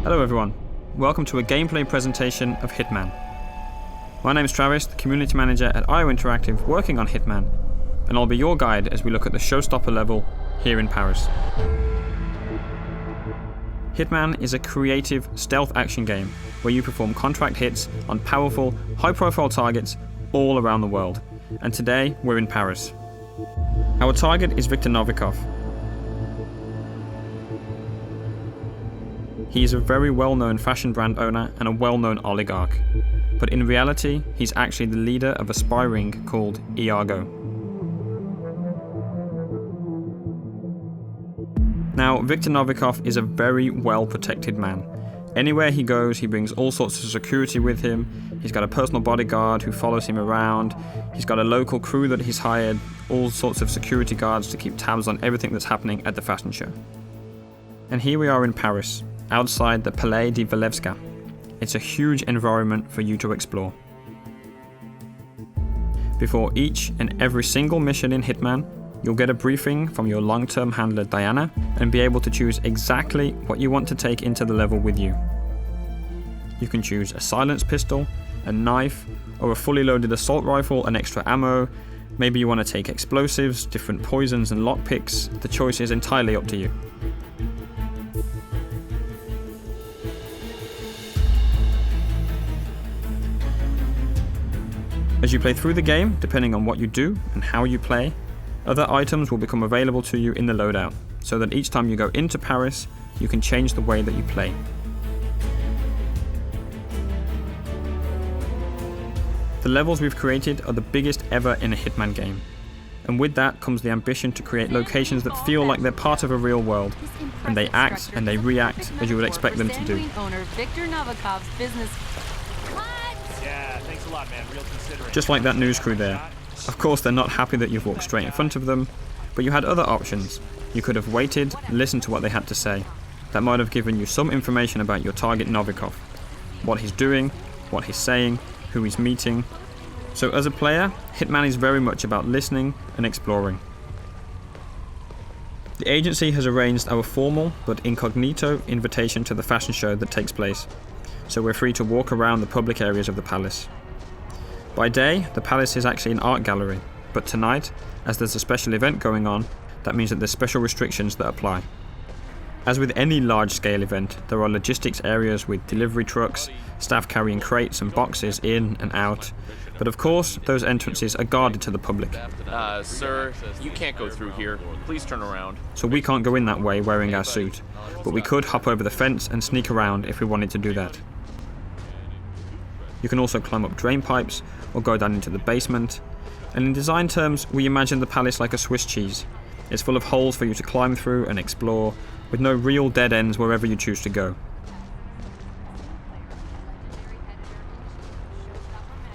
Hello everyone, welcome to a gameplay presentation of Hitman. My name is Travis, the community manager at IO Interactive working on Hitman, and I'll be your guide as we look at the Showstopper level here in Paris. Hitman is a creative stealth action game where you perform contract hits on powerful, high-profile targets all around the world, and today we're in Paris. Our target is Viktor Novikov. He is a very well-known fashion brand owner and a well-known oligarch, but in reality, he's actually the leader of a spy ring called Iago. Now, Viktor Novikov is a very well-protected man. Anywhere he goes, he brings all sorts of security with him. He's got a personal bodyguard who follows him around. He's got a local crew that he's hired, all sorts of security guards to keep tabs on everything that's happening at the fashion show. And here we are in Paris, outside the Palais de Walewska. It's a huge environment for you to explore. Before each and every single mission in Hitman, you'll get a briefing from your long-term handler Diana and be able to choose exactly what you want to take into the level with you. You can choose a silenced pistol, a knife, or a fully loaded assault rifle and extra ammo. Maybe you want to take explosives, different poisons and lockpicks. The choice is entirely up to you. As you play through the game, depending on what you do and how you play, other items will become available to you in the loadout, so that each time you go into Paris, you can change the way that you play. The levels we've created are the biggest ever in a Hitman game, and with that comes the ambition to create locations that feel like they're part of a real world, and they act and they react as you would expect them to do. Just like that news crew there. Of course they're not happy that you've walked straight in front of them, but you had other options. You could have waited, listened to what they had to say. That might have given you some information about your target Novikov. What he's doing, what he's saying, who he's meeting. So as a player, Hitman is very much about listening and exploring. The agency has arranged our formal but incognito invitation to the fashion show that takes place, so we're free to walk around the public areas of the palace. By day, the palace is actually an art gallery, but tonight, as there's a special event going on, that means that there's special restrictions that apply. As with any large-scale event, there are logistics areas with delivery trucks, staff carrying crates and boxes in and out, but of course, those entrances are guarded to the public. Sir, you can't go through here. Please turn around. So we can't go in that way wearing our suit, but we could hop over the fence and sneak around if we wanted to do that. You can also climb up drain pipes or go down into the basement, and in design terms, we imagine the palace like a Swiss cheese. It's full of holes for you to climb through and explore, with no real dead ends wherever you choose to go.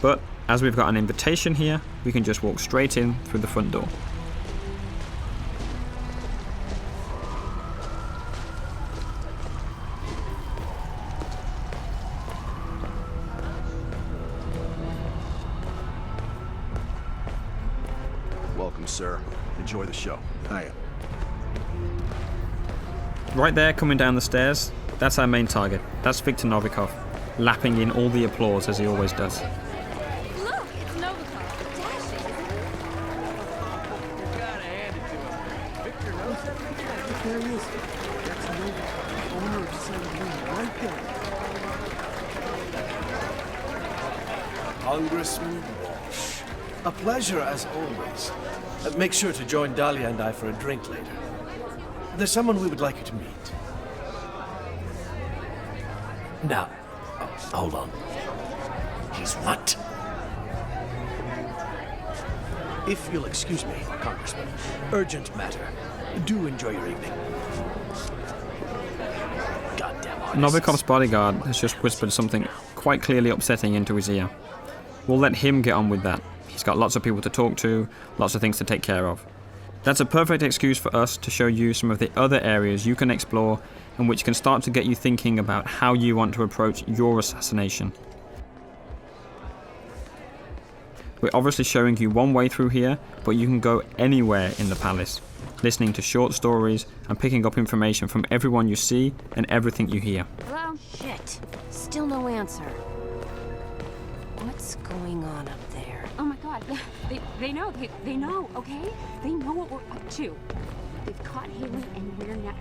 But as we've got an invitation here, we can just walk straight in through the front door. Welcome, sir. Enjoy the show. Hiya. Right there, coming down the stairs, that's our main target. That's Viktor Novikov, lapping in all the applause as he always does. Look, it's Novikov. Dashing. You gotta hand it to him. Victor knows it. There he is. That's Novikov, owner of Saint-Louis, right there. Congressman Walsh. A pleasure as always. Make sure to join Dahlia and I for a drink later. There's someone we would like you to meet. Now, hold on. He's what? If you'll excuse me, Congressman. Urgent matter. Do enjoy your evening. Goddamn artist. Novikov's bodyguard has just whispered something quite clearly upsetting into his ear. We'll let him get on with that. He's got lots of people to talk to, lots of things to take care of. That's a perfect excuse for us to show you some of the other areas you can explore and which can start to get you thinking about how you want to approach your assassination. We're obviously showing you one way through here, but you can go anywhere in the palace. listening to short stories, and picking up information from everyone you see and everything you hear. Hello? Shit. Still no answer. What's going on up there? Oh my god, they know, they know, okay? They know what we're up to. They've caught Haley and we're not...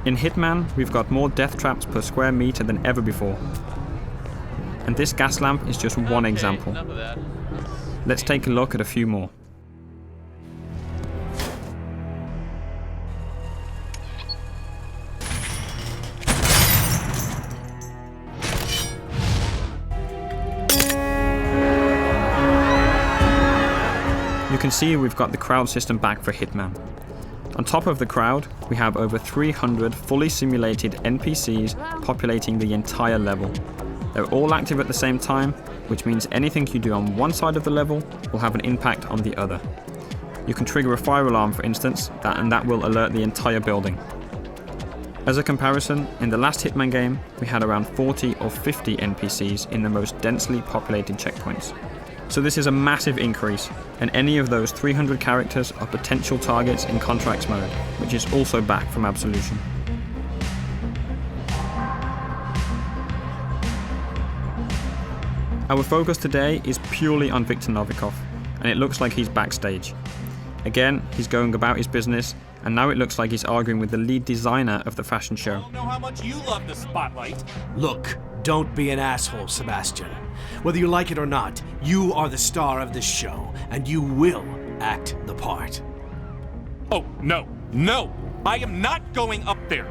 In Hitman, we've got more death traps per square meter than ever before. And this gas lamp is just one example. Enough of that. Let's take a look at a few more. You can see we've got the crowd system back for Hitman. On top of the crowd, we have over 300 fully simulated NPCs populating the entire level. They're all active at the same time, which means anything you do on one side of the level will have an impact on the other. You can trigger a fire alarm, for instance, and that will alert the entire building. As a comparison, in the last Hitman game, we had around 40 or 50 NPCs in the most densely populated checkpoints. So this is a massive increase, and any of those 300 characters are potential targets in Contracts mode, which is also back from Absolution. Our focus today is purely on Viktor Novikov, and it looks like he's backstage. Again, he's going about his business, and now it looks like he's arguing with the lead designer of the fashion show. I don't know how much you love the spotlight. Look, don't be an asshole, Sebastian. Whether you like it or not, you are the star of this show, and you will act the part. Oh, no, no! I am not going up there!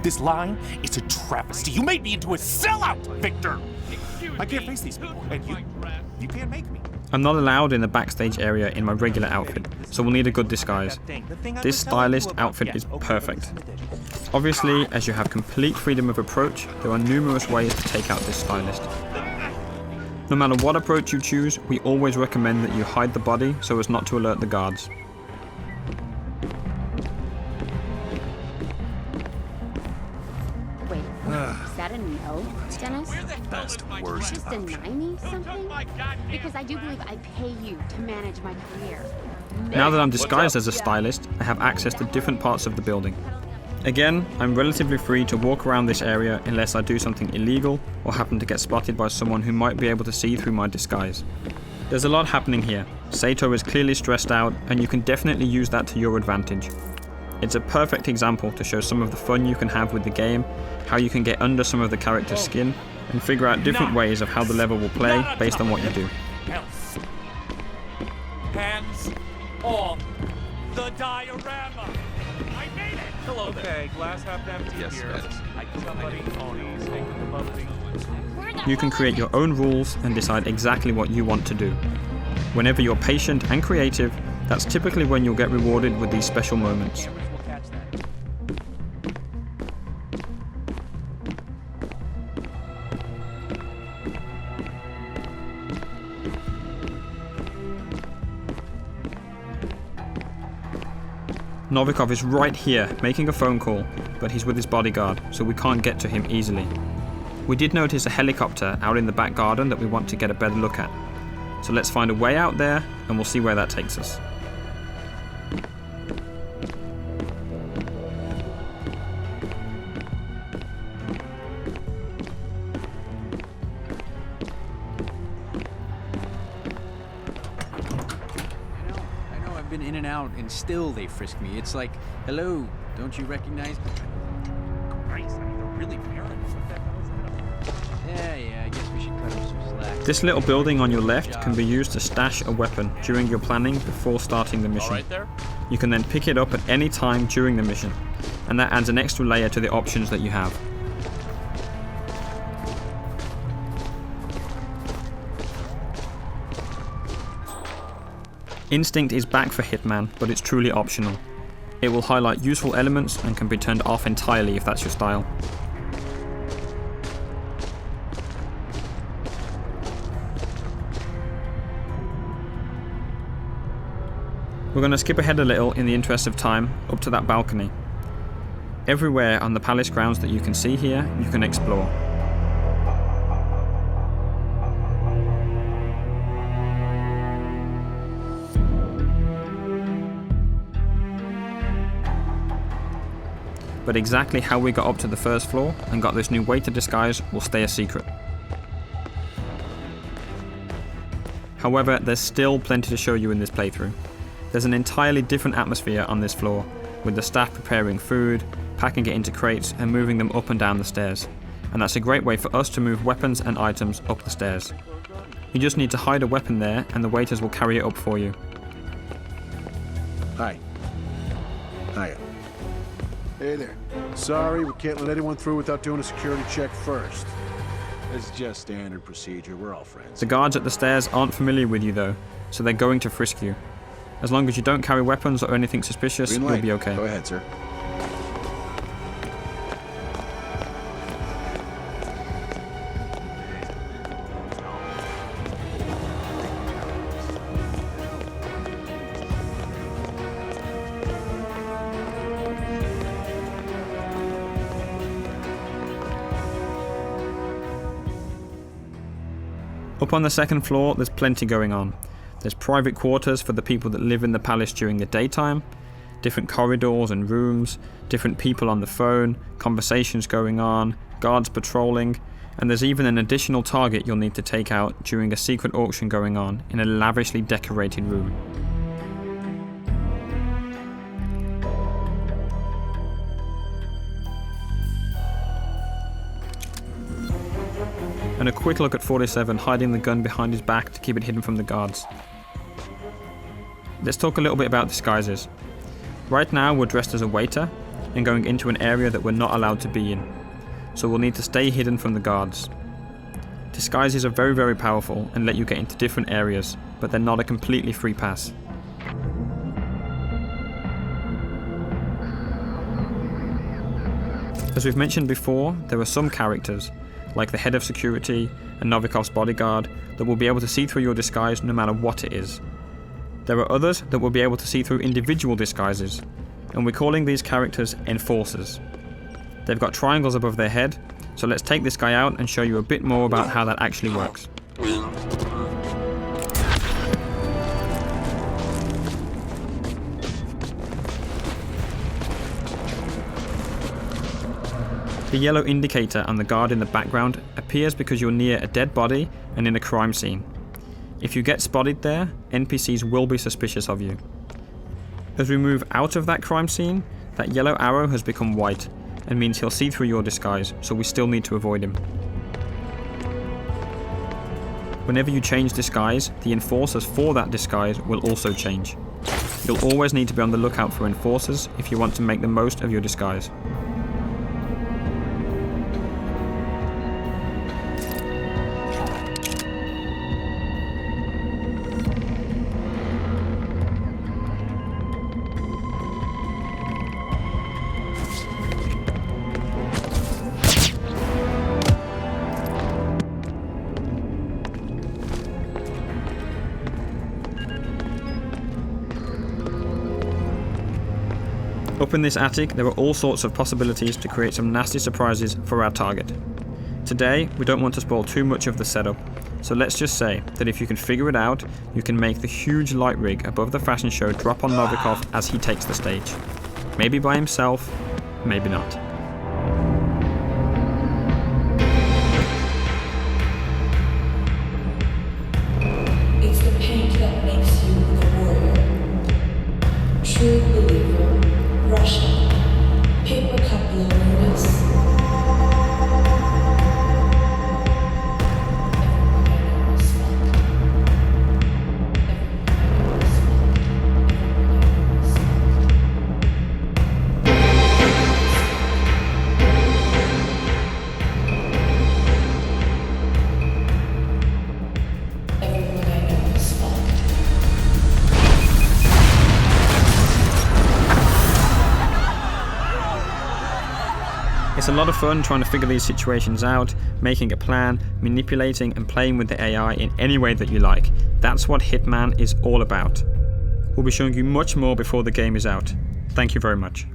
This line is a travesty. You made me into a sellout, Victor! I can't face these people, and you can't make me. I'm not allowed in the backstage area in my regular outfit, so we'll need a good disguise. This stylist outfit is perfect. Obviously, as you have complete freedom of approach, there are numerous ways to take out this stylist. No matter what approach you choose, we always recommend that you hide the body so as not to alert the guards. Wait, is that a no, Dennis? Best, worst. Just deny me something? Because I do believe I pay you to manage my career. Now that I'm disguised as a stylist, I have access to different parts of the building. Again, I'm relatively free to walk around this area unless I do something illegal or happen to get spotted by someone who might be able to see through my disguise. There's a lot happening here. Sato is clearly stressed out, and you can definitely use that to your advantage. It's a perfect example to show some of the fun you can have with the game, how you can get under some of the character's skin, and figure out different ways of how the level will play based on what you do. Hands off the diorama! I made it! Hello there. Okay, glass half empty Yes, here. Vance. Somebody owns taking the bubbly. You can create your own rules and decide exactly what you want to do. Whenever you're patient and creative, that's typically when you'll get rewarded with these special moments. Cameras will catch that. Novikov is right here, making a phone call, but he's with his bodyguard, so we can't get to him easily. We did notice a helicopter out in the back garden that we want to get a better look at. So let's find a way out there, and we'll see where that takes us. I know I've been in and out, and still they frisk me. It's like, hello, don't you recognize me? Christ, I mean, they're really paranoid. What the hell is that? Yeah, I guess we should cut him some slack. This little building on your left can be used to stash a weapon during your planning before starting the All mission. right there? You can then pick it up at any time during the mission, and that adds an extra layer to the options that you have. Instinct is back for Hitman, but it's truly optional. It will highlight useful elements and can be turned off entirely if that's your style. We're going to skip ahead a little in the interest of time, up to that balcony. Everywhere on the palace grounds that you can see here, you can explore. but exactly how we got up to the first floor and got this new waiter disguise will stay a secret. However, there's still plenty to show you in this playthrough. There's an entirely different atmosphere on this floor, with the staff preparing food, packing it into crates and moving them up and down the stairs. And that's a great way for us to move weapons and items up the stairs. You just need to hide a weapon there and the waiters will carry it up for you. Hi. Hiya. Hey there. Sorry, we can't let anyone through without doing a security check first. It's just standard procedure. We're all friends. The guards at the stairs aren't familiar with you though, so they're going to frisk you. As long as you don't carry weapons or anything suspicious, Green you'll light. be okay. Go ahead, sir. Up on the second floor, there's plenty going on. There's private quarters for the people that live in the palace during the daytime, different corridors and rooms, different people on the phone, conversations going on, guards patrolling, and there's even an additional target you'll need to take out during a secret auction going on in a lavishly decorated room. And a quick look at 47 hiding the gun behind his back to keep it hidden from the guards. Let's talk a little bit about disguises. Right now we're dressed as a waiter and going into an area that we're not allowed to be in, so we'll need to stay hidden from the guards. Disguises are very, very powerful and let you get into different areas, but they're not a completely free pass. As we've mentioned before, there are some characters, like the head of security and Novikov's bodyguard, that will be able to see through your disguise no matter what it is. There are others that will be able to see through individual disguises, and we're calling these characters enforcers. They've got triangles above their head, so let's take this guy out and show you a bit more about how that actually works. The yellow indicator on the guard in the background appears because you're near a dead body and in a crime scene. If you get spotted there, NPCs will be suspicious of you. As we move out of that crime scene, that yellow arrow has become white and means he'll see through your disguise, so we still need to avoid him. Whenever you change disguise, the enforcers for that disguise will also change. You'll always need to be on the lookout for enforcers if you want to make the most of your disguise. Up in this attic, there are all sorts of possibilities to create some nasty surprises for our target. Today, we don't want to spoil too much of the setup, so let's just say that if you can figure it out, you can make the huge light rig above the fashion show drop on Novikov as he takes the stage. Maybe by himself, maybe not. It's the paint that makes you the warrior. True believer. Russia. Paper cup loneliness. It's a lot of fun trying to figure these situations out, making a plan, manipulating and playing with the AI in any way that you like. That's what Hitman is all about. We'll be showing you much more before the game is out. Thank you very much.